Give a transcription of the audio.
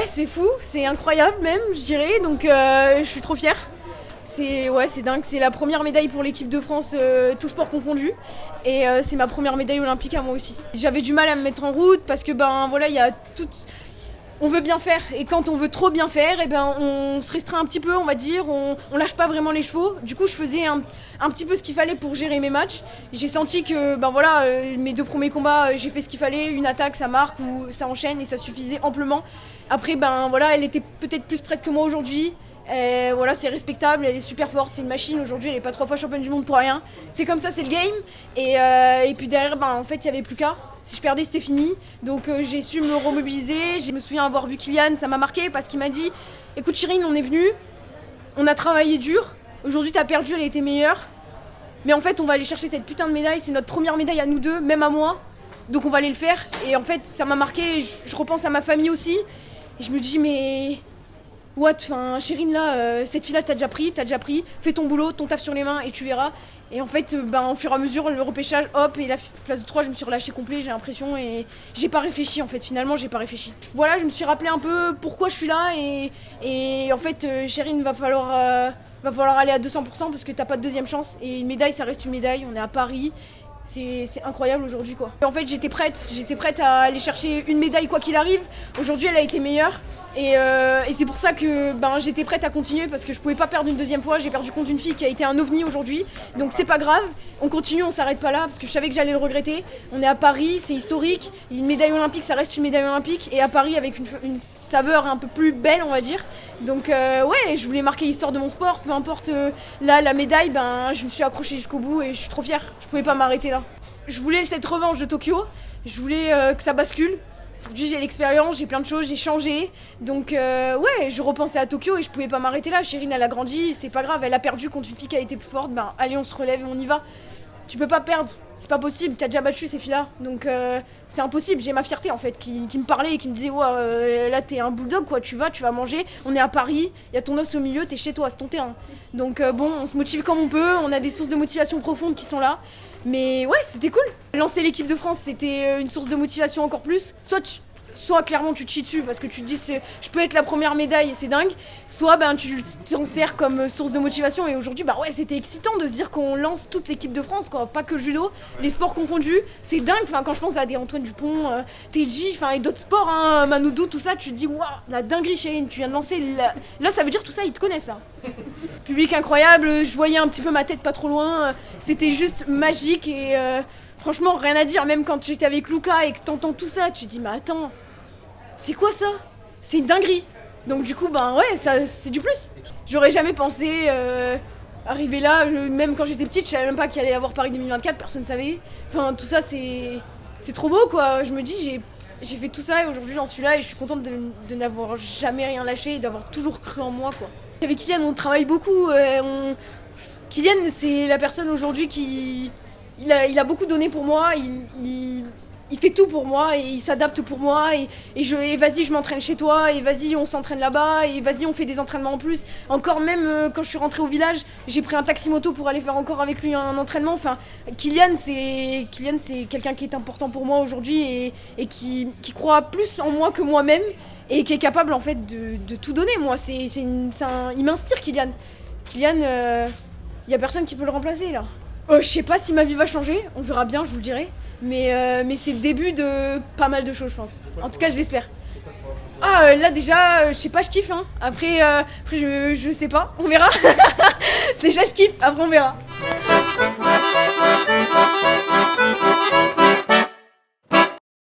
c'est fou, c'est incroyable même, je dirais, donc je suis trop fière. C'est dingue, c'est la première médaille pour l'équipe de France, tout sport confondu. Et c'est ma première médaille olympique à moi aussi. J'avais du mal à me mettre en route parce que il y a tout... On veut bien faire et quand on veut trop bien faire, on se restreint un petit peu, on va dire, on lâche pas vraiment les chevaux. Du coup, je faisais un petit peu ce qu'il fallait pour gérer mes matchs. J'ai senti que mes 2 premiers combats, j'ai fait ce qu'il fallait, une attaque, ça marque ou ça enchaîne et ça suffisait amplement. Après, elle était peut-être plus prête que moi aujourd'hui. C'est respectable, elle est super forte, c'est une machine. Aujourd'hui, elle est pas 3 fois championne du monde pour rien. C'est comme ça, c'est le game. Et puis derrière, en fait, il y avait plus qu'à. Si je perdais, c'était fini. Donc j'ai su me remobiliser. Je me souviens avoir vu Kylian, ça m'a marqué parce qu'il m'a dit écoute, Chérine, on est venu, on a travaillé dur. Aujourd'hui, t'as perdu, elle était meilleure. Mais en fait, on va aller chercher cette putain de médaille. C'est notre première médaille à nous deux, même à moi. Donc on va aller le faire. Et en fait, ça m'a marqué. Je repense à ma famille aussi. Et je me dis mais. Chérine, là, cette fille-là, t'as déjà pris, fais ton boulot, ton taf sur les mains et tu verras. Et en fait, au fur et à mesure, le repêchage, hop, et la place de 3, je me suis relâchée complet, j'ai l'impression, et j'ai pas réfléchi en fait, finalement, j'ai pas réfléchi. Voilà, je me suis rappelé un peu pourquoi je suis là, et en fait, Chérine, va falloir aller à 200% parce que t'as pas de deuxième chance, et une médaille, ça reste une médaille, on est à Paris. C'est incroyable aujourd'hui quoi. En fait j'étais prête à aller chercher une médaille quoi qu'il arrive. Aujourd'hui elle a été meilleure et c'est pour ça que j'étais prête à continuer parce que je pouvais pas perdre une deuxième fois. J'ai perdu contre une fille qui a été un ovni aujourd'hui. Donc c'est pas grave, on continue, on s'arrête pas là parce que je savais que j'allais le regretter. On est à Paris, c'est historique. Une médaille olympique ça reste une médaille olympique et à Paris avec une saveur un peu plus belle on va dire. Donc je voulais marquer l'histoire de mon sport, peu importe là la médaille, je me suis accrochée jusqu'au bout et je suis trop fière. Je pouvais pas m'arrêter là. Je voulais cette revanche de Tokyo, je voulais que ça bascule. Aujourd'hui j'ai l'expérience, j'ai plein de choses, j'ai changé. Donc je repensais à Tokyo et je pouvais pas m'arrêter là. Chérine elle a grandi, c'est pas grave, elle a perdu contre une fille qui a été plus forte. Allez on se relève et on y va. Tu peux pas perdre, c'est pas possible, t'as déjà battu ces filles-là. Donc c'est impossible, j'ai ma fierté en fait qui me parlait et qui me disait là t'es un bulldog quoi, tu vas manger, on est à Paris, il y a ton os au milieu, t'es chez toi, c'est ton terrain. Donc on se motive comme on peut, on a des sources de motivation profondes qui sont là. Mais ouais, c'était cool. Lancer l'équipe de France, c'était une source de motivation encore plus. Soit clairement tu te chies dessus parce que tu te dis je peux être la première médaille et c'est dingue, soit tu t'en sers comme source de motivation et aujourd'hui c'était excitant de se dire qu'on lance toute l'équipe de France quoi, pas que le judo, les sports confondus, c'est dingue, quand je pense à des Antoine Dupont, TJ, et d'autres sports, Manoudou, tout ça, tu te dis waouh, la dinguerie Chérine, tu viens de lancer, là ça veut dire tout ça, ils te connaissent là. Public incroyable, je voyais un petit peu ma tête pas trop loin, c'était juste magique et franchement rien à dire, même quand j'étais avec Luca et que t'entends tout ça, tu te dis mais attends, c'est quoi ça? C'est une dinguerie. Donc du coup, ça, c'est du plus. J'aurais jamais pensé arriver là, même quand j'étais petite, je savais même pas qu'il allait y avoir Paris 2024, personne ne savait. Tout ça, c'est trop beau quoi. Je me dis, j'ai fait tout ça et aujourd'hui j'en suis là et je suis contente de n'avoir jamais rien lâché et d'avoir toujours cru en moi quoi. Avec Kylian, on travaille beaucoup. Kylian, c'est la personne aujourd'hui qui... Il a beaucoup donné pour moi, il fait tout pour moi et il s'adapte pour moi et vas-y je m'entraîne chez toi et vas-y on s'entraîne là-bas et vas-y on fait des entraînements en plus. Encore même quand je suis rentrée au village, j'ai pris un taxi moto pour aller faire encore avec lui un entraînement. Kylian c'est quelqu'un qui est important pour moi aujourd'hui et qui croit plus en moi que moi-même et qui est capable en fait de tout donner. Moi il m'inspire Kylian. Kylian, y a personne qui peut le remplacer là. Je sais pas si ma vie va changer, on verra bien, je vous le dirai. Mais c'est le début de pas mal de choses, je pense. En tout cas, je l'espère. Là déjà, je sais pas, je kiffe. Après je sais pas, on verra. Déjà, je kiffe, après on verra.